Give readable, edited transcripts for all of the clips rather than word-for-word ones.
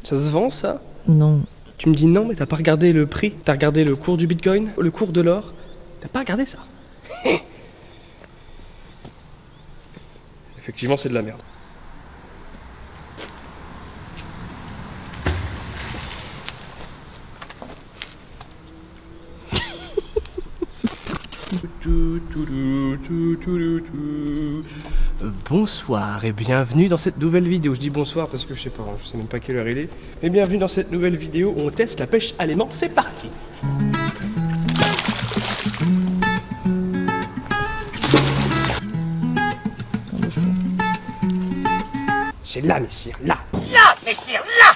Ça se vend ça? Non. Tu me dis non, mais t'as pas regardé le prix? T'as regardé le cours du bitcoin? Le cours de l'or? T'as pas regardé ça? Effectivement, c'est de la merde. Bonsoir et bienvenue dans cette nouvelle vidéo. Je dis bonsoir parce que je sais même pas quelle heure il est. Mais bienvenue dans cette nouvelle vidéo où on teste la pêche à l'aimant. C'est parti. C'est là, messire, là. Là, messire, là.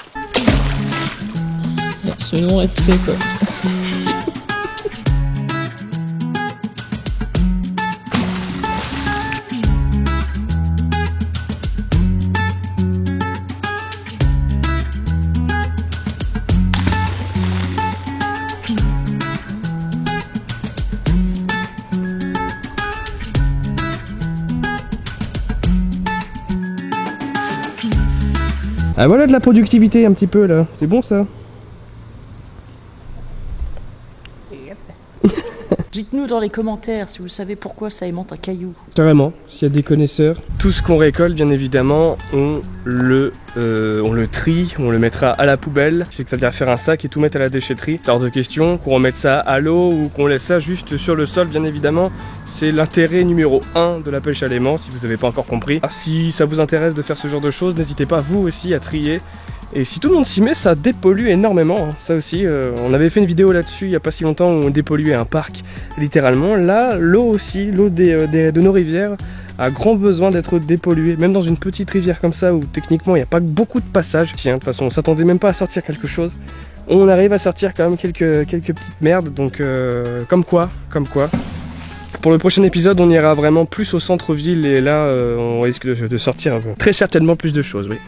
Ce non-respect, quoi. Ah voilà de la productivité un petit peu là, c'est bon ça. Dites-nous dans les commentaires si vous savez pourquoi ça aimante un caillou. Carrément, s'il y a des connaisseurs. Tout ce qu'on récolte, bien évidemment, on le trie, on le mettra à la poubelle. C'est-à-dire faire un sac et tout mettre à la déchetterie. C'est hors de question qu'on remette ça à l'eau ou qu'on laisse ça juste sur le sol, bien évidemment. C'est l'intérêt numéro 1 de la pêche à l'aimant, si vous n'avez pas encore compris. Alors, si ça vous intéresse de faire ce genre de choses, n'hésitez pas vous aussi à trier. Et si tout le monde s'y met, ça dépollue énormément, ça aussi. On avait fait une vidéo là-dessus il n'y a pas si longtemps où on dépolluait un parc, littéralement. Là, l'eau aussi, l'eau de nos rivières a grand besoin d'être dépolluée. Même dans une petite rivière comme ça où techniquement il n'y a pas beaucoup de passages. Tiens, de toute façon, on s'attendait même pas à sortir quelque chose. On arrive à sortir quand même quelques petites merdes, donc comme quoi. Pour le prochain épisode, on ira vraiment plus au centre-ville et là, on risque de sortir très certainement plus de choses, oui.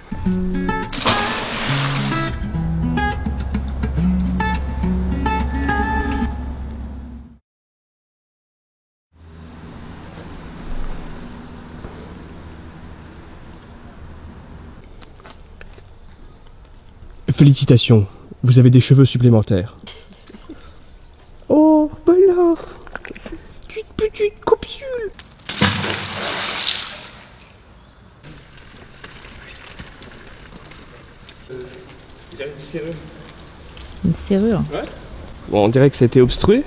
Félicitations, vous avez des cheveux supplémentaires. Oh, voilà. Petite copule. Il y a une serrure. Une serrure? Ouais. Bon, on dirait que ça a été obstrué.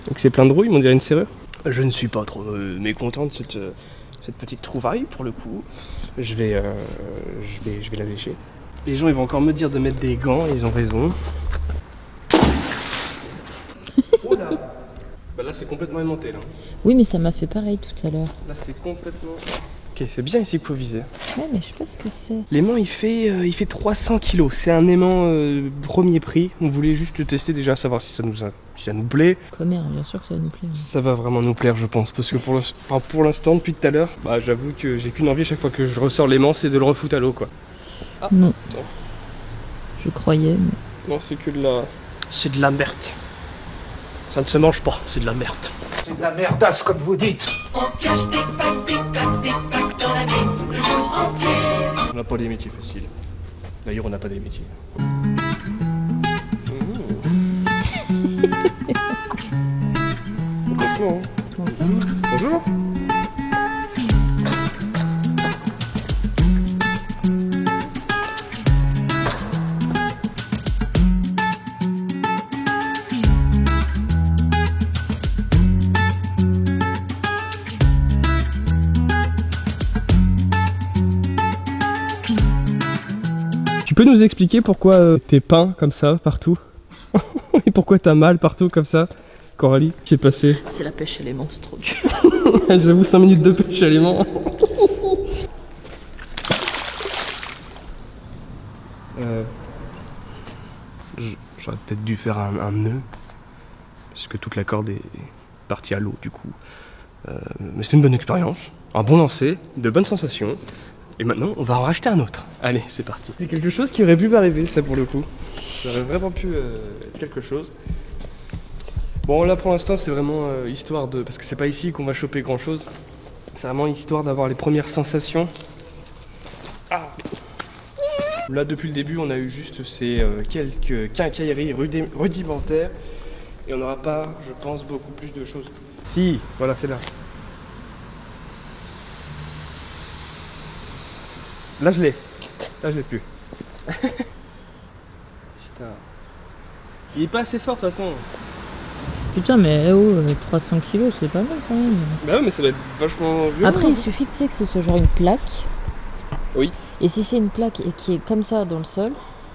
Donc c'est plein de rouille, mais on dirait une serrure. Je ne suis pas trop mécontent de cette petite trouvaille pour le coup. Je vais la lécher. Les gens ils vont encore me dire de mettre des gants, ils ont raison. Oh là. Bah là c'est complètement aimanté là. Oui, mais ça m'a fait pareil tout à l'heure. Là c'est complètement... Ok, c'est bien ici qu'il faut viser. Ouais, mais je sais pas ce que c'est. L'aimant il fait 300 kg, c'est un aimant premier prix. On voulait juste le tester déjà, savoir si ça nous plaît. Combien, bien sûr que ça nous plaît. Ça va vraiment nous plaire je pense, parce que pour l'instant, depuis tout à l'heure, bah, j'avoue que j'ai qu'une envie à chaque fois que je ressors l'aimant, c'est de le refoutre à l'eau quoi. Ah, non. Attends. Je croyais, mais... Non, c'est que de la... C'est de la merde. Ça ne se mange pas, c'est de la merde. C'est de la merdasse comme vous dites. On n'a pas des métiers faciles. D'ailleurs, on n'a pas des métiers. Complètement. Bonjour. Tu peux nous expliquer pourquoi t'es peint comme ça partout? Et pourquoi t'as mal partout comme ça, Coralie? Qu'est-ce qui s'est passé? C'est la pêche à l'aimant, c'est trop dur. J'avoue 5 minutes de pêche à l'aimant. J'aurais peut-être dû faire un nœud, puisque toute la corde est partie à l'eau du coup. Mais c'est une bonne expérience, un bon lancer, de bonnes sensations. Et maintenant, on va en racheter un autre. Allez, c'est parti. C'est quelque chose qui aurait pu m'arriver, ça pour le coup. Ça aurait vraiment pu être quelque chose. Bon, là pour l'instant, c'est vraiment histoire de... Parce que c'est pas ici qu'on va choper grand chose. C'est vraiment histoire d'avoir les premières sensations. Ah. Là depuis le début on a eu juste ces quelques quincailleries rudimentaires et on n'aura pas, je pense, beaucoup plus de choses. Si, voilà, c'est là. Là je l'ai. Là je l'ai plus. Putain. Il est pas assez fort de toute façon. Putain, mais oh, 300 kilos, c'est pas mal quand même. Bah ouais, mais ça va être vachement violent. Après, il suffit que ce soit genre une plaque. Oui. Et si c'est une plaque et qui est comme ça dans le sol,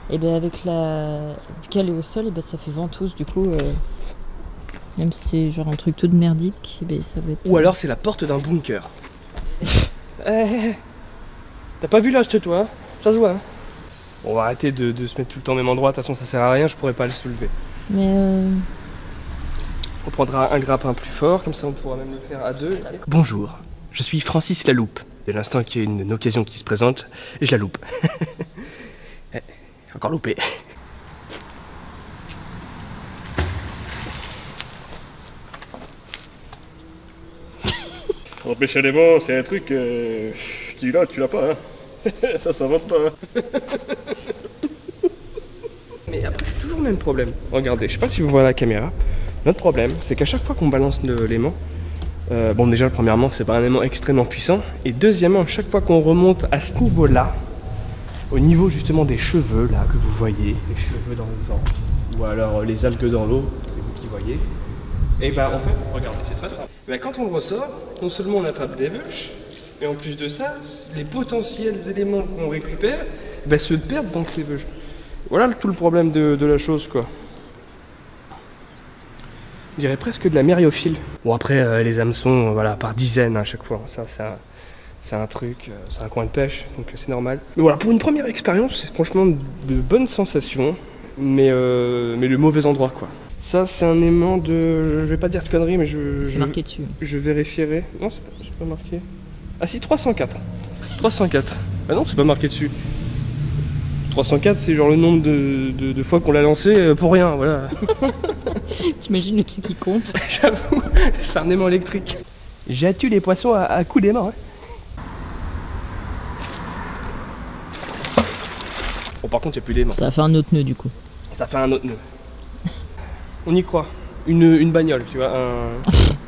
et bien avec la calée au sol, et ben ça fait ventouse du coup. Même si c'est genre un truc tout de merdique, et ben ça va être. Ou alors c'est la porte d'un bunker. T'as pas vu l'âge de toi, hein? Ça se voit. Hein, bon, on va arrêter de se mettre tout le temps au même endroit. De toute façon, ça sert à rien. Je pourrais pas le soulever. Mais On prendra un grappin plus fort, comme ça on pourra même le faire à deux. Bonjour, je suis Francis Laloupe. Dès l'instant qu'il y a une occasion qui se présente, je la loupe. Encore loupé. Empêcher les mots, c'est un truc, tu l'as, tu l'as pas, hein. Ça s'invente pas. Hein. Mais après c'est toujours le même problème. Regardez, je sais pas si vous voyez la caméra. Notre problème, c'est qu'à chaque fois qu'on balance l'aimant, bon déjà premièrement c'est pas un aimant extrêmement puissant, et deuxièmement chaque fois qu'on remonte à ce niveau-là, au niveau justement des cheveux là que vous voyez, les cheveux dans le vent, ou alors les algues dans l'eau, c'est vous qui voyez, et ben en fait, regardez, c'est très simple. Ben, quand on le ressort, non seulement on attrape des bûches, mais en plus de ça, les potentiels éléments qu'on récupère ben, se perdent dans ces bûches. Voilà tout le problème de la chose quoi. Je dirais presque de la mériophile. Bon après les hameçons, voilà, par dizaines à chaque fois, ça c'est un truc, c'est un coin de pêche, donc c'est normal. Mais voilà, pour une première expérience, c'est franchement de bonnes sensations, mais le mauvais endroit quoi. Ça c'est un aimant de, je vais pas dire de conneries, mais c'est marqué dessus. Je vérifierai. Non, c'est pas marqué. Ah si, 304. 304. Ah non, c'est pas marqué dessus. 304 c'est genre le nombre de fois qu'on l'a lancé pour rien, voilà. T'imagines le truc qui compte? J'avoue, c'est un aimant électrique. J'ai tué les poissons à coups d'aimant. Hein. Bon par contre il n'y a plus d'aimant. Ça a fait un autre nœud du coup. Ça fait un autre nœud. On y croit. Une bagnole, tu vois,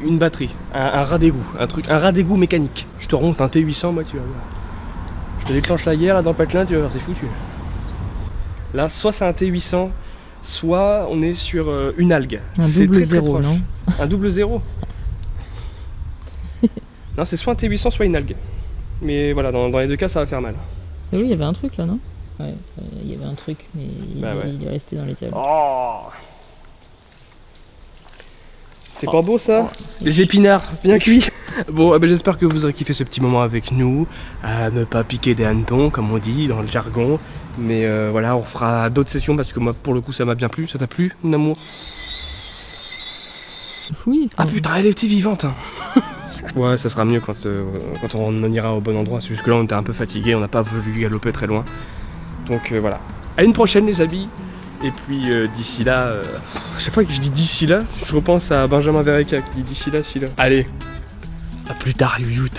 une batterie, un rat d'égout, un rat d'égout mécanique. Je te remonte un T800, moi tu vas voir. Je te déclenche la guerre là dans le patelin, tu vas voir, c'est foutu. Là, soit c'est un T800, soit on est sur une algue. C'est très zéro, proche. Non un double zéro. Non, c'est soit un T800, soit une algue. Mais voilà, dans les deux cas, ça va faire mal. Et oui, il y avait un truc là, non? Ouais, il y avait un truc, mais il est resté dans les tables. Oh, c'est pas beau ça? Les épinards, bien cuits. Bon, ben, j'espère que vous aurez kiffé ce petit moment avec nous. À ne pas piquer des hannetons, comme on dit dans le jargon. Mais voilà, on fera d'autres sessions parce que moi, pour le coup, ça m'a bien plu. Ça t'a plu, mon amour? Oui. Ah putain, elle était vivante. Hein. Ouais, ça sera mieux quand on en ira au bon endroit. Jusque-là, on était un peu fatigué, on n'a pas voulu galoper très loin. Donc voilà. À une prochaine, les amis. Et puis d'ici là, chaque fois que je dis d'ici là, je repense à Benjamin Verreca qui dit d'ici là, si là. Allez, à plus tard, youyout.